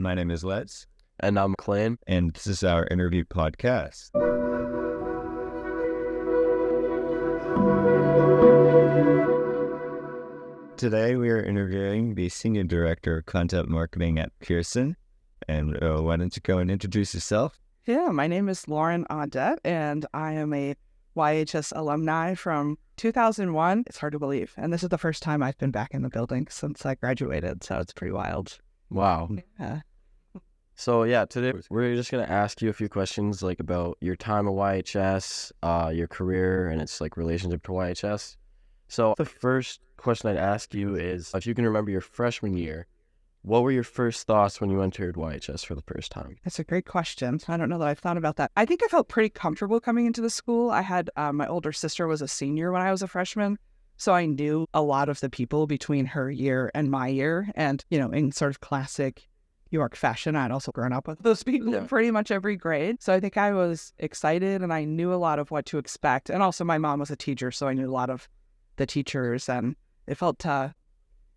My name is Les, And I'm Maclean. and this is our interview podcast. Today we are interviewing the Senior Director of Content Marketing at Pearson. And why don't you go and introduce yourself? Yeah, my name is Lauren Audet, and I am a YHS alumni from 2001. It's hard to believe. And this is the first time I've been back in the building since I graduated, so it's pretty wild. Wow. Yeah. So today we're just going to ask you a few questions about your time at YHS, your career, and its relationship to YHS. So the first question I'd ask you is, if you can remember your freshman year, what were your first thoughts when you entered YHS for the first time? That's a great question. I don't know that I've thought about that. I think I felt pretty comfortable coming into the school. I had my older sister was a senior when I was a freshman, so I knew a lot of the people between her year and my year. And, in sort of classic York fashion, I'd also grown up with those people in pretty much every grade. So I think I was excited and I knew a lot of what to expect. And also my mom was a teacher, so I knew a lot of the teachers, and it felt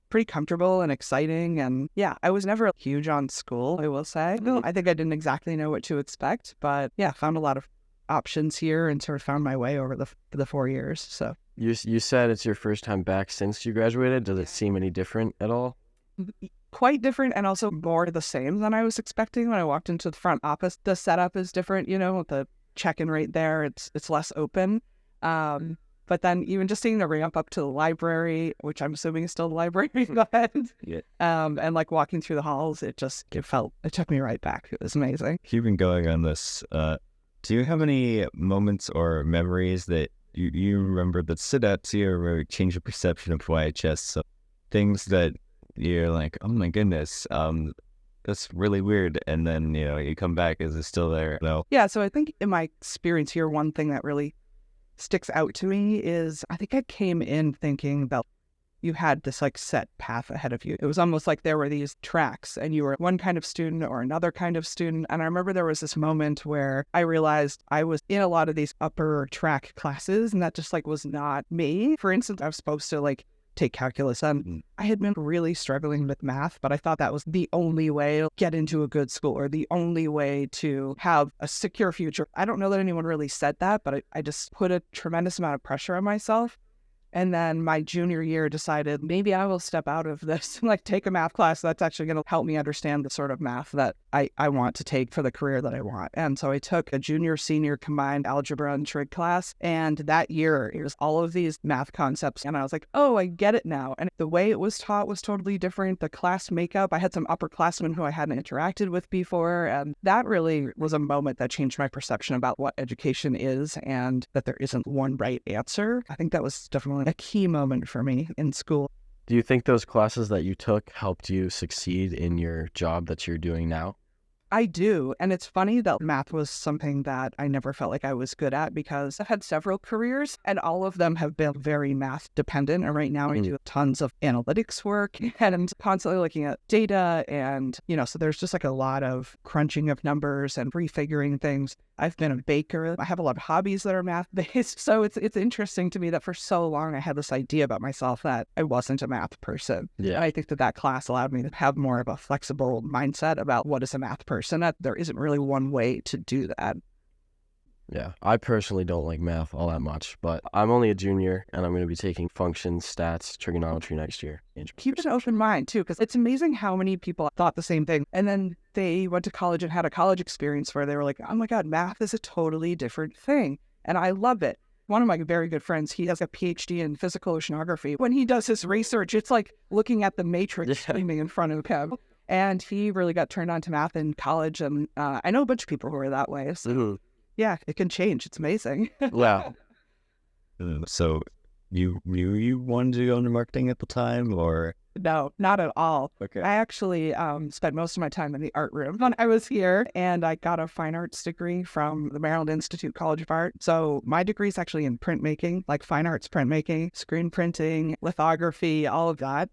pretty comfortable and exciting. And I was never huge on school, I will say. I think I didn't exactly know what to expect, but found a lot of options here and sort of found my way over the 4 years. So You said it's your first time back since you graduated. Does it seem any different at all? Quite different, and also more the same than I was expecting when I walked into the front office. The setup is different, with the check-in rate there. It's less open. But then even just seeing the ramp up to the library, which I'm assuming is still the library, go ahead. And walking through the halls, it took me right back. It was amazing. You've been going on this. Do you have any moments or memories that you remember that stood out to you or really changed your perception of YHS? So things that you're like, oh my goodness, that's really weird. And then, you come back, is it still there? No. Yeah, so I think in my experience here, one thing that really sticks out to me is I think I came in thinking that you had this set path ahead of you. It was almost like there were these tracks and you were one kind of student or another kind of student. And I remember there was this moment where I realized I was in a lot of these upper track classes and that just was not me. For instance, I was supposed to take calculus, and I had been really struggling with math, but I thought that was the only way to get into a good school or the only way to have a secure future. I don't know that anyone really said that, but I just put a tremendous amount of pressure on myself. And then my junior year decided maybe I will step out of this and take a math class that's actually going to help me understand the sort of math that I want to take for the career that I want. And so I took a junior-senior combined algebra and trig class. And that year, it was all of these math concepts. And I was like, oh, I get it now. And the way it was taught was totally different. The class makeup, I had some upperclassmen who I hadn't interacted with before. And that really was a moment that changed my perception about what education is and that there isn't one right answer. I think that was definitely a key moment for me in school. Do you think those classes that you took helped you succeed in your job that you're doing now? I do. And it's funny that math was something that I never felt like I was good at because I've had several careers and all of them have been very math dependent. And right now I do tons of analytics work and constantly looking at data. And, so there's just a lot of crunching of numbers and refiguring things. I've been a baker. I have a lot of hobbies that are math-based. So it's interesting to me that for so long I had this idea about myself that I wasn't a math person. Yeah. And I think that class allowed me to have more of a flexible mindset about what is a math person. That there isn't really one way to do that. Yeah, I personally don't like math all that much, but I'm only a junior and I'm going to be taking functions, stats, trigonometry next year. Keep an open mind too, because it's amazing how many people thought the same thing. And then they went to college and had a college experience where they were like, oh my God, math is a totally different thing. And I love it. One of my very good friends, he has a PhD in physical oceanography. When he does his research, it's like looking at the matrix streaming in front of him. And he really got turned on to math in college. And I know a bunch of people who are that way. So yeah, it can change. It's amazing. Wow. So you wanted to go into marketing at the time, or? No, not at all. Okay. I actually spent most of my time in the art room when I was here, and I got a fine arts degree from the Maryland Institute College of Art. So my degree is actually in printmaking, like fine arts printmaking, screen printing, lithography, all of that.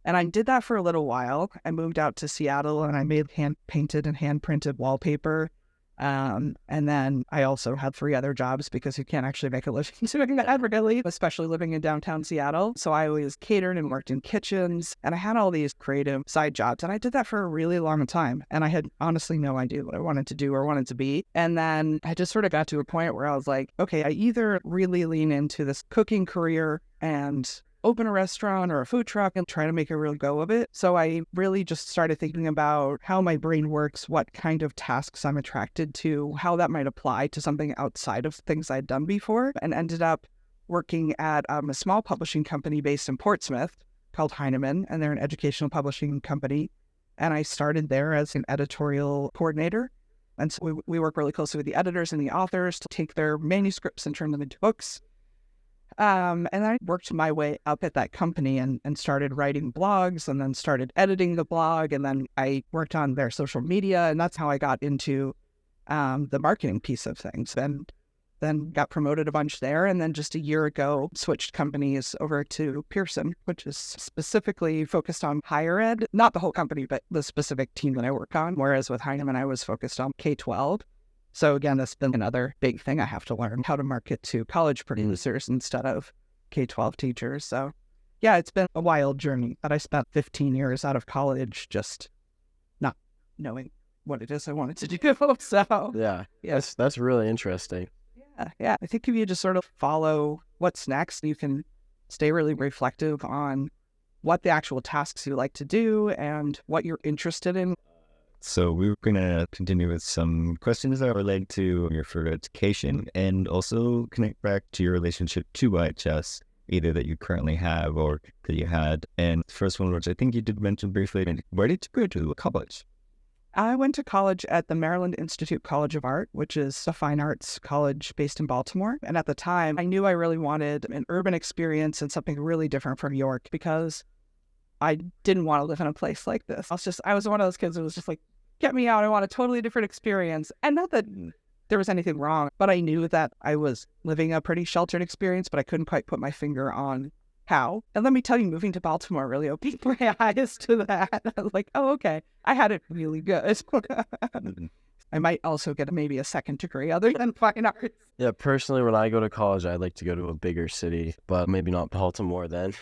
And I did that for a little while. I moved out to Seattle and I made hand-painted and hand-printed wallpaper. And then I also had 3 other jobs because you can't actually make a living doing that really, especially living in downtown Seattle. So I always catered and worked in kitchens, and I had all these creative side jobs, and I did that for a really long time. And I had honestly no idea what I wanted to do or wanted to be. And then I just sort of got to a point where I was like, okay, I either really lean into this cooking career and open a restaurant or a food truck and try to make a real go of it. So I really just started thinking about how my brain works, what kind of tasks I'm attracted to, how that might apply to something outside of things I'd done before, and ended up working at a small publishing company based in Portsmouth called Heinemann, and they're an educational publishing company. And I started there as an editorial coordinator. And so we work really closely with the editors and the authors to take their manuscripts and turn them into books. And I worked my way up at that company and started writing blogs, and then started editing the blog, and then I worked on their social media, and that's how I got into the marketing piece of things. And then got promoted a bunch there, and then just a year ago switched companies over to Pearson, which is specifically focused on higher ed, not the whole company, but the specific team that I work on, whereas with Heinemann I was focused on K-12. So again, that's been another big thing. I have to learn how to market to college producers instead of K-12 teachers. So yeah, it's been a wild journey, but I spent 15 years out of college just not knowing what it is I wanted to do. So Yeah, yes, that's really interesting. yeah. I think if you just sort of follow what's next, you can stay really reflective on what the actual tasks you like to do and what you're interested in. So we were going to continue with some questions that are related to your further education and also connect back to your relationship to YHS, either that you currently have or that you had. And the first one, which I think you did mention briefly, where did you go to college? I went to college at the Maryland Institute College of Art, which is a fine arts college based in Baltimore. And at the time, I knew I really wanted an urban experience and something really different from New York because I didn't want to live in a place like this. I was one of those kids who was just like, get me out. I want a totally different experience. And not that there was anything wrong, but I knew that I was living a pretty sheltered experience, but I couldn't quite put my finger on how. And let me tell you, moving to Baltimore really opened my eyes to that. I was like, oh, okay. I had it really good. I might also get maybe a second degree other than fine arts. Yeah, personally, when I go to college, I'd like to go to a bigger city, but maybe not Baltimore then.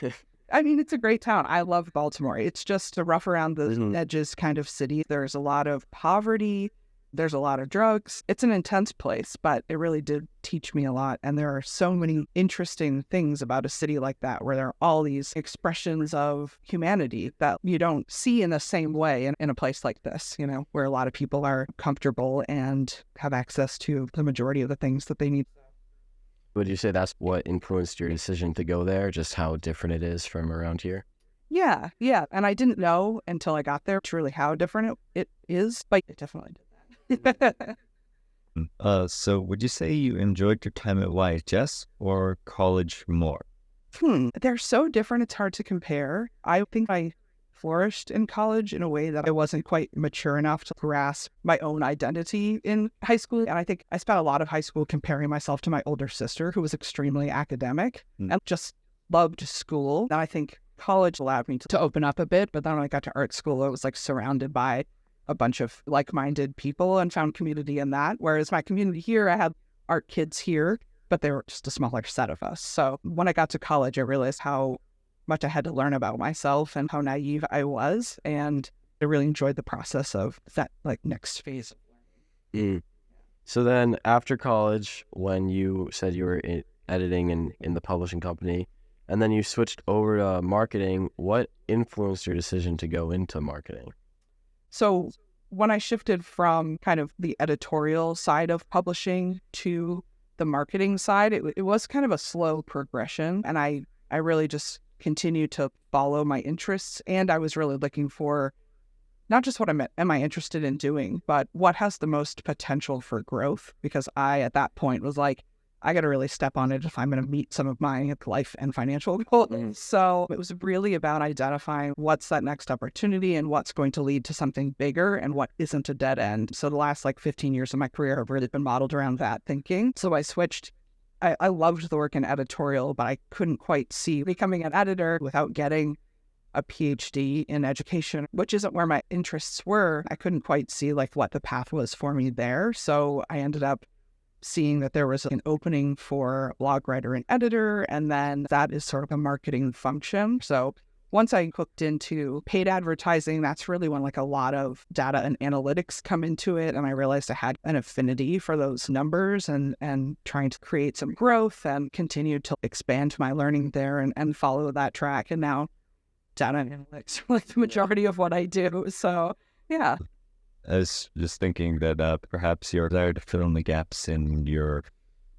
I mean, it's a great town. I love Baltimore. It's just a rough around the edges kind of city. There's a lot of poverty. There's a lot of drugs. It's an intense place, but it really did teach me a lot. And there are so many interesting things about a city like that, where there are all these expressions of humanity that you don't see in the same way in a place like this, you know, where a lot of people are comfortable and have access to the majority of the things that they need. Would you say that's what influenced your decision to go there, just how different it is from around here? Yeah. And I didn't know until I got there truly how different it is, but it definitely did that. So would you say you enjoyed your time at YHS or college more? They're so different, it's hard to compare. I think I flourished in college in a way that I wasn't quite mature enough to grasp my own identity in high school. And I think I spent a lot of high school comparing myself to my older sister, who was extremely academic and just loved school. And I think college allowed me to open up a bit. But then when I got to art school, I was like surrounded by a bunch of like-minded people and found community in that. Whereas my community here, I had art kids here, but they were just a smaller set of us. So when I got to college, I realized how much I had to learn about myself and how naive I was. And I really enjoyed the process of that like next phase of learning. So then after college, when you said you were editing in the publishing company, and then you switched over to marketing, what influenced your decision to go into marketing? So when I shifted from kind of the editorial side of publishing to the marketing side, it was kind of a slow progression. And I really just continued to follow my interests. And I was really looking for not just what am I interested in doing, but what has the most potential for growth? Because I, at that point, was like, I got to really step on it if I'm going to meet some of my life and financial goals. So it was really about identifying what's that next opportunity and what's going to lead to something bigger and what isn't a dead end. So the last 15 years of my career have really been modeled around that thinking. So I switched. I loved the work in editorial, but I couldn't quite see becoming an editor without getting a PhD in education, which isn't where my interests were. I couldn't quite see like what the path was for me there. So I ended up seeing that there was an opening for blog writer and editor, and then that is sort of a marketing function. So once I hooked into paid advertising, that's really when like a lot of data and analytics come into it. And I realized I had an affinity for those numbers and trying to create some growth and continue to expand my learning there and follow that track. And now data and analytics are like the majority of what I do. So yeah. I was just thinking that perhaps your desire to fill in the gaps in your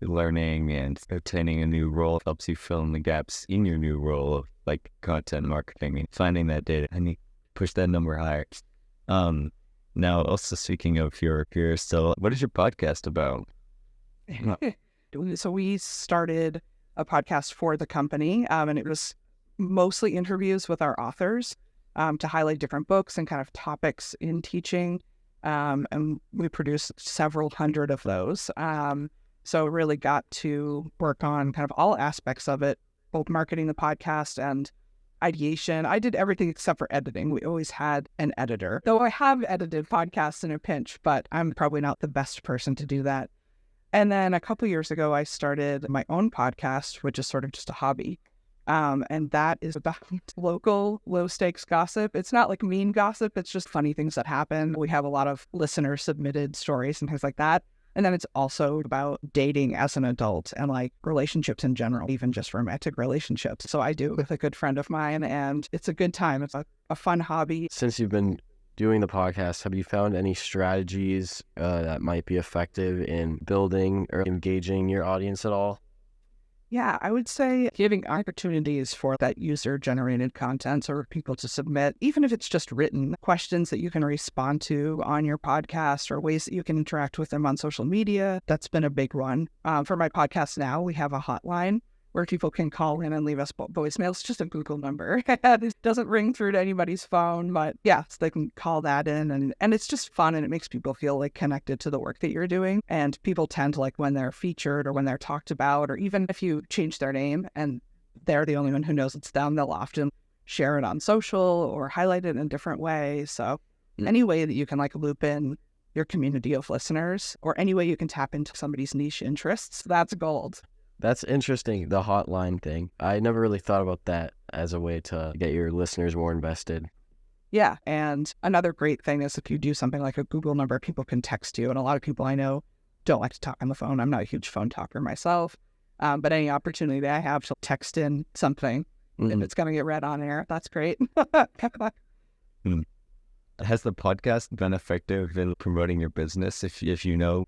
learning and obtaining a new role helps you fill in the gaps in your new role of like content marketing and finding that data. I need to push that number higher. Now, also speaking of your career still, what is your podcast about? So we started a podcast for the company, and it was mostly interviews with our authors to highlight different books and kind of topics in teaching. And we produced several hundred of those. So really got to work on kind of all aspects of it, both marketing the podcast and ideation. I did everything except for editing. We always had an editor, though I have edited podcasts in a pinch, but I'm probably not the best person to do that. And then a couple years ago, I started my own podcast, which is sort of just a hobby. And that is about local low stakes gossip. It's not like mean gossip. It's just funny things that happen. We have a lot of listener submitted stories and things like that. And then it's also about dating as an adult and like relationships in general, even just romantic relationships. So I do it with a good friend of mine, and it's a good time. It's a fun hobby. Since you've been doing the podcast, have you found any strategies that might be effective in building or engaging your audience at all? Yeah, I would say giving opportunities for that user-generated content or people to submit, even if it's just written questions that you can respond to on your podcast or ways that you can interact with them on social media. That's been a big one. For my podcast now, we have a hotline where people can call in and leave us voicemails. It's just a Google number. It doesn't ring through to anybody's phone, but yeah, so they can call that in. And it's just fun, and it makes people feel like connected to the work that you're doing. And people tend to like when they're featured or when they're talked about, or even if you change their name and they're the only one who knows it's them, they'll often share it on social or highlight it in different ways. So any way that you can like loop in your community of listeners or any way you can tap into somebody's niche interests, that's gold. That's interesting, the hotline thing. I never really thought about that as a way to get your listeners more invested. Yeah, and another great thing is if you do something like a Google number, people can text you. And a lot of people I know don't like to talk on the phone. I'm not a huge phone talker myself, but any opportunity that I have to text in something, if it's going to get read on air, that's great. Has the podcast been effective in promoting your business, if you know?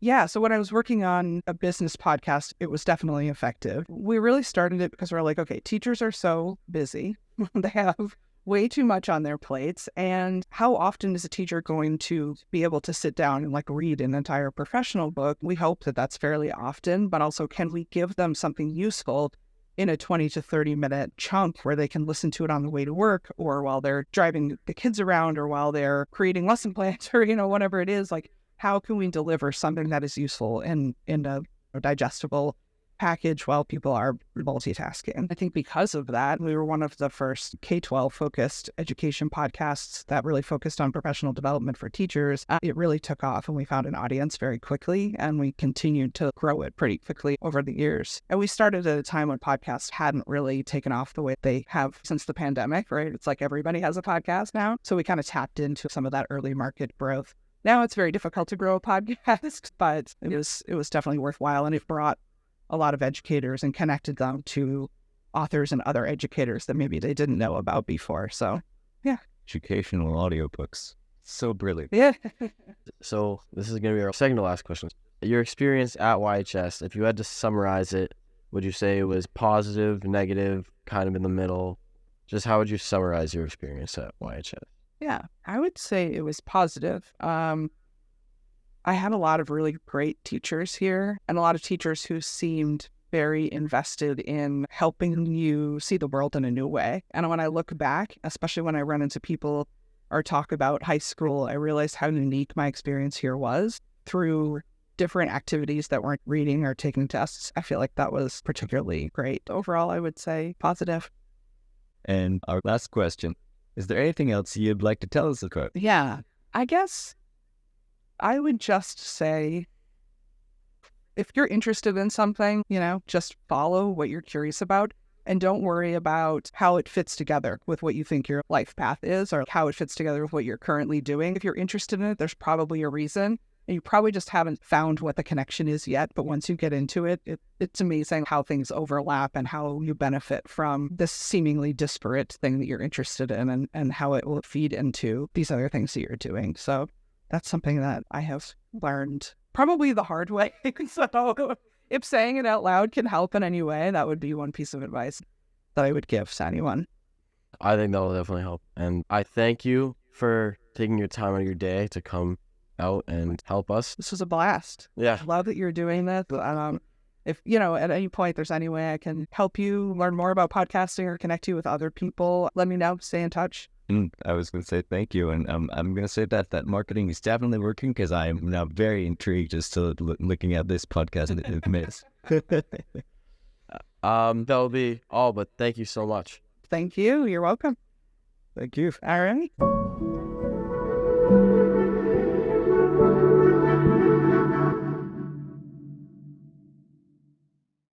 Yeah, so when I was working on a business podcast, it was definitely effective. We really started it because we're like, okay, teachers are so busy. They have way too much on their plates. And how often is a teacher going to be able to sit down and like read an entire professional book? We hope that that's fairly often, but also can we give them something useful in a 20 to 30 minute chunk where they can listen to it on the way to work or while they're driving the kids around or while they're creating lesson plans or, whatever it is. Like, how can we deliver something that is useful in a digestible package while people are multitasking? I think because of that, we were one of the first K-12 focused education podcasts that really focused on professional development for teachers. It really took off and we found an audience very quickly, and we continued to grow it pretty quickly over the years. And we started at a time when podcasts hadn't really taken off the way they have since the pandemic, right? It's like everybody has a podcast now. So we kind of tapped into some of that early market growth. Now it's very difficult to grow a podcast, but it was definitely worthwhile, and it brought a lot of educators and connected them to authors and other educators that maybe they didn't know about before. So, yeah. Educational audiobooks. So brilliant. Yeah. So this is going to be our second to last question. Your experience at YHS, if you had to summarize it, would you say it was positive, negative, kind of in the middle? Just how would you summarize your experience at YHS? Yeah, I would say it was positive. I had a lot of really great teachers here and a lot of teachers who seemed very invested in helping you see the world in a new way. And when I look back, especially when I run into people or talk about high school, I realized how unique my experience here was through different activities that weren't reading or taking tests. I feel like that was particularly great. Overall, I would say positive. And our last question, is there anything else you'd like to tell us about? Yeah, I guess I would just say, if you're interested in something, just follow what you're curious about and don't worry about how it fits together with what you think your life path is or how it fits together with what you're currently doing. If you're interested in it, there's probably a reason. And you probably just haven't found what the connection is yet. But once you get into it, it's amazing how things overlap and how you benefit from this seemingly disparate thing that you're interested in and how it will feed into these other things that you're doing. So that's something that I have learned probably the hard way. So if saying it out loud can help in any way, that would be one piece of advice that I would give to anyone. I think that will definitely help. And I thank you for taking your time out of your day to come out and help us. This was a blast. Yeah. I love that you're doing this. If, at any point there's any way I can help you learn more about podcasting or connect you with other people, let me know. Stay in touch. I was going to say thank you. And I'm going to say that marketing is definitely working because I am now very intrigued as to looking at this podcast and it makes. That'll be all, but thank you so much. Thank you. You're welcome. Thank you. All right.